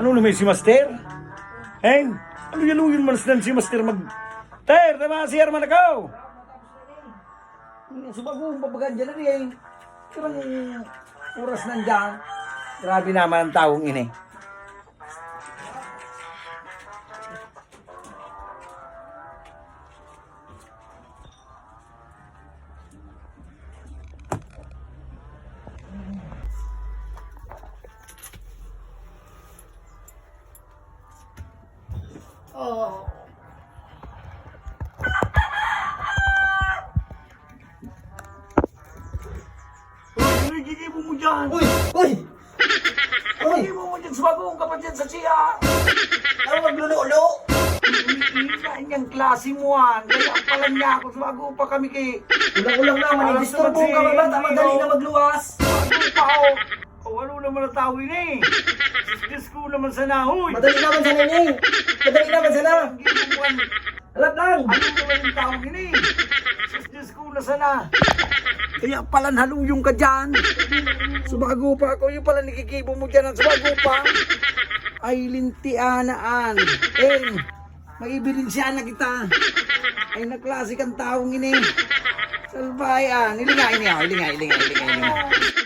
Ano naman si Master? Heng? Ano yan man si Master mag... Ter, tama si Herman ako! Subagong papagan dyan na rin. Karang oras nandiyan. Grabe naman ang taong ini. Oh. Gigibo mo dyan! Uy! Uy! Uy! Gigibo mo dyan, subagong kapatid sa siya! Ano maglululo? Hinahin niyang klase mo han. Kaya pala niya ako, sumago pa kami kay... Ulang-ulang naman, Parang i-disturbo sumagsige, ka ba? Madali oh. na magluwas. Sumago pa ako. O ano naman ang tawin eh. Diyos ko naman sa nahoy. Madali naman sa nini. Madali naman sana. Gibuan. Alat lang. Ano naman yung tawin eh. Diyos ko na sana. Kaya pala naluyong ka dyan. Sumago pa ako. Yung pala nakikibo mo dyan. Sumago pa. Ay lintianaan. Mag-ibirin na kita. Ay naklase kang taong ini. Salbayan. Ilingay niya. Ilingay.